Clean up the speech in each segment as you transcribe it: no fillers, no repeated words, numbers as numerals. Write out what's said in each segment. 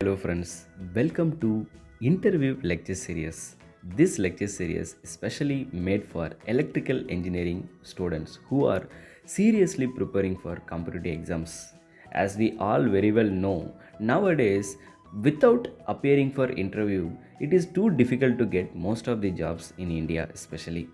Hello friends, welcome to interview lecture series. This lecture series is specially made for electrical engineering students who are seriously preparing for competitive exams. As we all very well know, nowadays without appearing for interview, it is too difficult to get most of the jobs in India especially.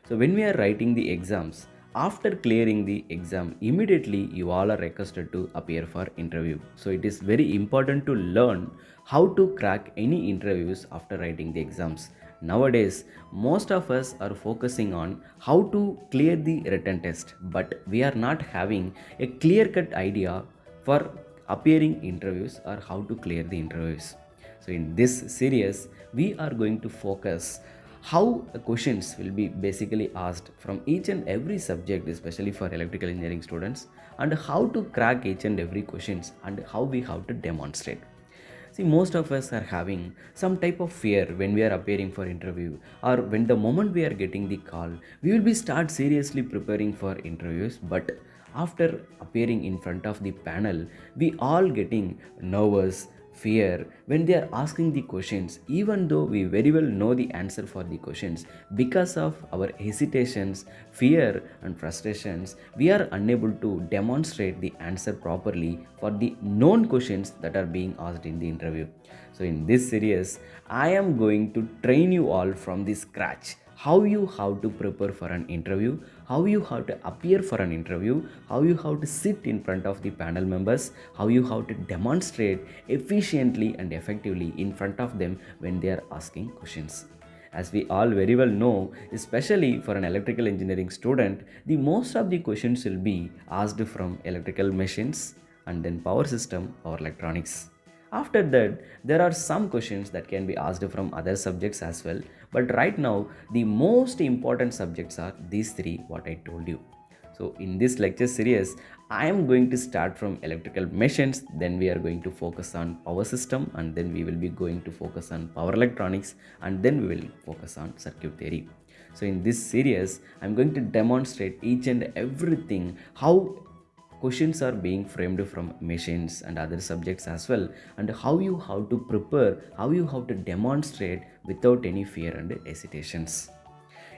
So when we are writing the exams, after clearing the exam, immediately you all are requested to appear for interview. So it is very important to learn how to crack any interviews after writing the exams. Nowadays, most of us are focusing on how to clear the written test, but we are not having a clear cut idea for appearing interviews or how to clear the interviews. So in this series, we are going to focus how the questions will be basically asked from each and every subject, especially for electrical engineering students, and how to crack each and every questions and how we have to demonstrate. See, most of us are having some type of fear when we are appearing for interview, or when the moment we are getting the call, we will be start seriously preparing for interviews. But after appearing in front of the panel, we all getting nervous, fear when they are asking the questions, even though we very well know the answer for the questions. Because of our hesitations, fear and frustrations, we are unable to demonstrate the answer properly for the known questions that are being asked in the interview. So in this series, I am going to train you all from the scratch how you have to prepare for an interview, how you have to appear for an interview, how you have to sit in front of the panel members, how you have to demonstrate efficiently and effectively in front of them when they are asking questions. As we all very well know, especially for an electrical engineering student, the most of the questions will be asked from electrical machines and then power system or electronics. After that, there are some questions that can be asked from other subjects as well. But right now, the most important subjects are these three, what I told you. So in this lecture series, I am going to start from electrical machines, then we are going to focus on power system, and then we will be going to focus on power electronics, and then we will focus on circuit theory. So in this series, I'm going to demonstrate each and everything, how questions are being framed from machines and other subjects as well, and how you have to prepare, how you have to demonstrate without any fear and hesitations.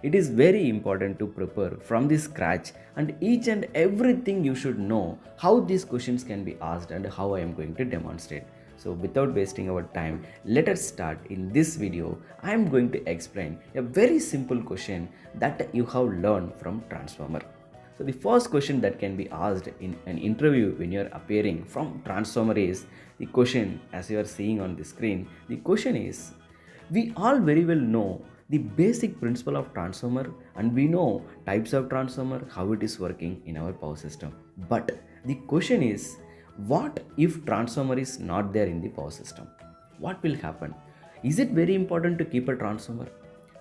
It is very important to prepare from the scratch, and each and everything you should know how these questions can be asked and how I am going to demonstrate. So without wasting our time, let us start. In this video, I am going to explain a very simple question that you have learned from transformer. So the first question that can be asked in an interview when you are appearing from transformer is the question, as you are seeing on the screen. The question is, we all very well know the basic principle of transformer, and we know types of transformer, how it is working in our power system. But the question is, what if transformer is not there in the power system? What will happen? Is it very important to keep a transformer?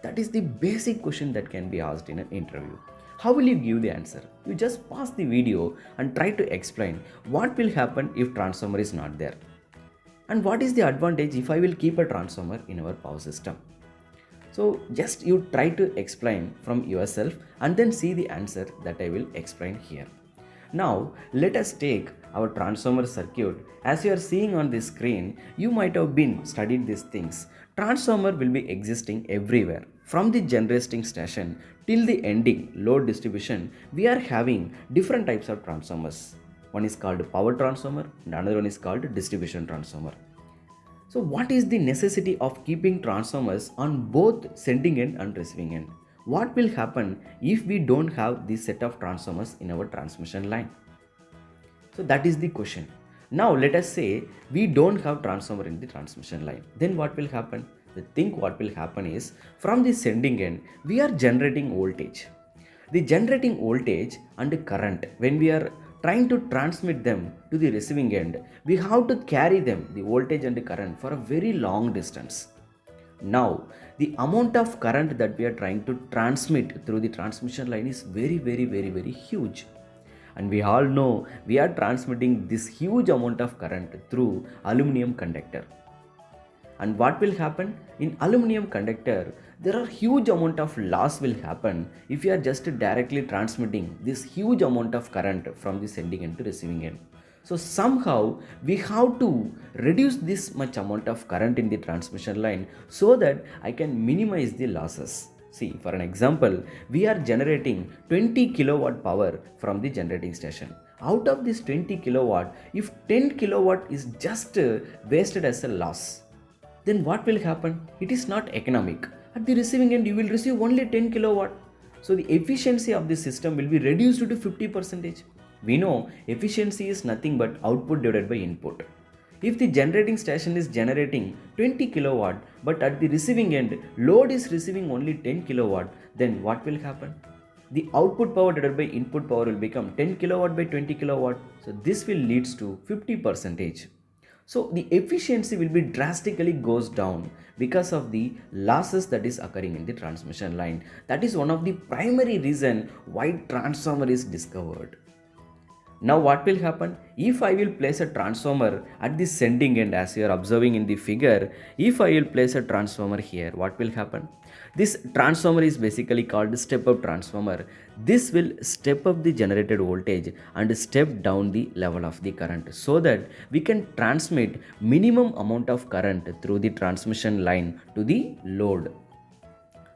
That is the basic question that can be asked in an interview. How will you give the answer? You just pause the video and try to explain what will happen if transformer is not there. And what is the advantage if I will keep a transformer in our power system? So just you try to explain from yourself and then see the answer that I will explain here. Now let us take our transformer circuit. As you are seeing on the screen, you might have been studied these things. Transformer will be existing everywhere. From the generating station till the ending load distribution, we are having different types of transformers. One is called power transformer and another one is called distribution transformer. So what is the necessity of keeping transformers on both sending end and receiving end? What will happen if we don't have this set of transformers in our transmission line? So that is the question. Now let us say we don't have transformer in the transmission line. Then what will happen? Think what will happen is, from the sending end we are generating voltage. The generating voltage and current, when we are trying to transmit them to the receiving end, we have to carry them, the voltage and the current, for a very long distance. Now the amount of current that we are trying to transmit through the transmission line is very huge, and we all know we are transmitting this huge amount of current through aluminum conductor. And what will happen in aluminum conductor? There are huge amount of loss will happen if you are just directly transmitting this huge amount of current from the sending end to receiving end. So somehow we have to reduce this much amount of current in the transmission line so that I can minimize the losses. See, for an example, we are generating 20 kilowatt power from the generating station. Out of this 20 kilowatt, if 10 kilowatt is just wasted as a loss, then what will happen? It is not economic. At the receiving end, you will receive only 10 kilowatt. So the efficiency of the system will be reduced to 50%. We know efficiency is nothing but output divided by input. If the generating station is generating 20 kilowatt, but at the receiving end, load is receiving only 10 kilowatt, then what will happen? The output power divided by input power will become 10 kilowatt by 20 kilowatt. So this will leads to 50%. So the efficiency will be drastically goes down because of the losses that is occurring in the transmission line. That is one of the primary reason why transformer is discovered. Now what will happen? If I will place a transformer at the sending end, as you are observing in the figure, if I will place a transformer here, what will happen? This transformer is basically called step up transformer. This will step up the generated voltage and step down the level of the current so that we can transmit minimum amount of current through the transmission line to the load.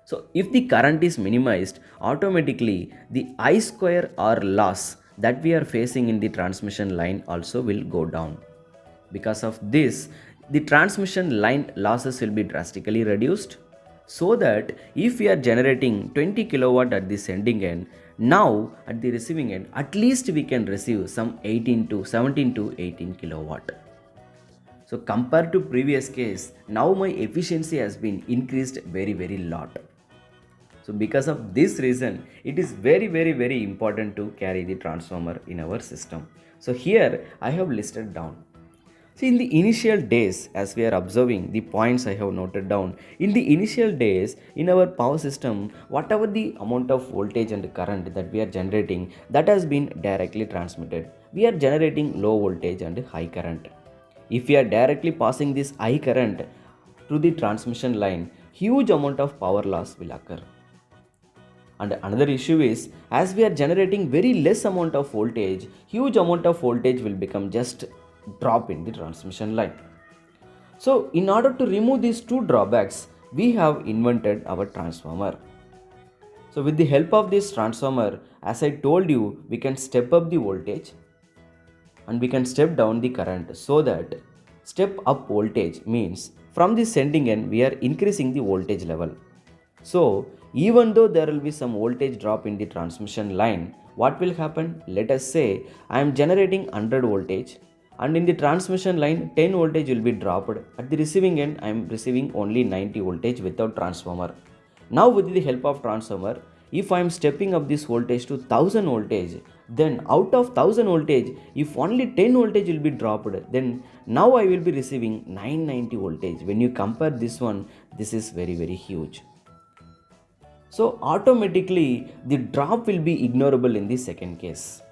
So if the current is minimized, automatically the I square or loss that we are facing in the transmission line also will go down. Because of this, the transmission line losses will be drastically reduced so that if we are generating 20 kilowatt at the sending end, now at the receiving end, at least we can receive some 17 to 18 kilowatt. So compared to previous case, now my efficiency has been increased very lot. So because of this reason, it is very important to carry the transformer in our system. So here I have listed down. See, in the initial days, as we are observing the points I have noted down, in the initial days in our power system, whatever the amount of voltage and current that we are generating, that has been directly transmitted. We are generating low voltage and high current. If we are directly passing this high current through the transmission line, huge amount of power loss will occur. And another issue is, as we are generating very less amount of voltage, huge amount of voltage will become just drop in the transmission line. So in order to remove these two drawbacks, we have invented our transformer. So with the help of this transformer, as I told you, we can step up the voltage and we can step down the current, so that step up voltage means from the sending end we are increasing the voltage level. So even though there will be some voltage drop in the transmission line, what will happen? Let us say I am generating 100 voltage and in the transmission line 10 voltage will be dropped. At the receiving end I am receiving only 90 voltage without transformer. Now with the help of transformer, if I am stepping up this voltage to 1000 voltage, then out of 1000 voltage, if only 10 voltage will be dropped, then now I will be receiving 990 voltage. When you compare this one, this is very huge. So automatically the drop will be ignorable in the second case.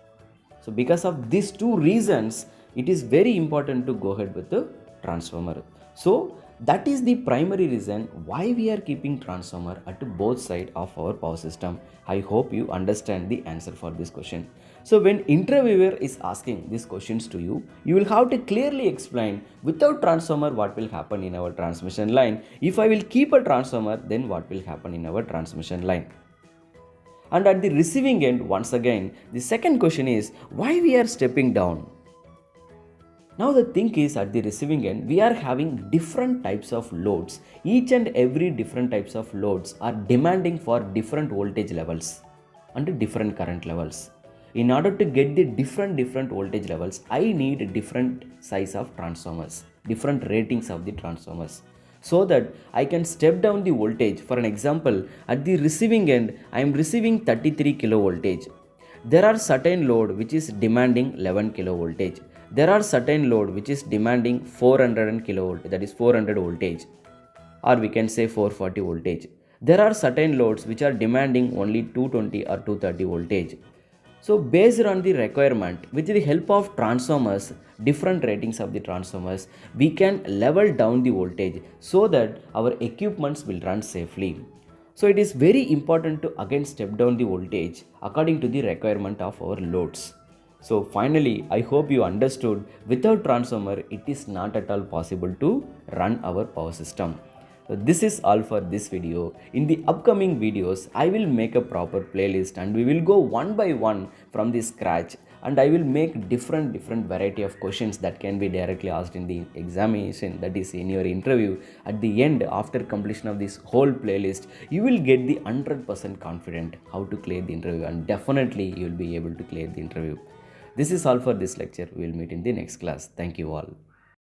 So because of these two reasons, it is very important to go ahead with the transformer. So that is the primary reason why we are keeping transformer at both sides of our power system. I hope you understand the answer for this question. So when interviewer is asking these questions to you, you will have to clearly explain without transformer what will happen in our transmission line. If I will keep a transformer, then what will happen in our transmission line. And at the receiving end, once again, the second question is why we are stepping down. Now the thing is, at the receiving end, we are having different types of loads. Each and every different types of loads are demanding for different voltage levels and different current levels. In order to get the different voltage levels, I need different size of transformers, different ratings of the transformers, so that I can step down the voltage. For an example, at the receiving end, I am receiving 33 kilovoltage. There are certain load which is demanding 11 kilovoltage. There are certain load which is demanding 400 kilovolt, that is 400 voltage, or we can say 440 voltage. There are certain loads which are demanding only 220 or 230 voltage. So based on the requirement, with the help of transformers, different ratings of the transformers, we can level down the voltage so that our equipments will run safely. So it is very important to again step down the voltage according to the requirement of our loads. So finally, I hope you understood without transformer it is not at all possible to run our power system. So this is all for this video. In the upcoming videos, I will make a proper playlist and we will go one by one from the scratch, and I will make different variety of questions that can be directly asked in the examination, that is in your interview. At the end, after completion of this whole playlist, you will get the 100% confident how to clear the interview, and definitely you will be able to clear the interview. This is all for this lecture. We will meet in the next class. Thank you all.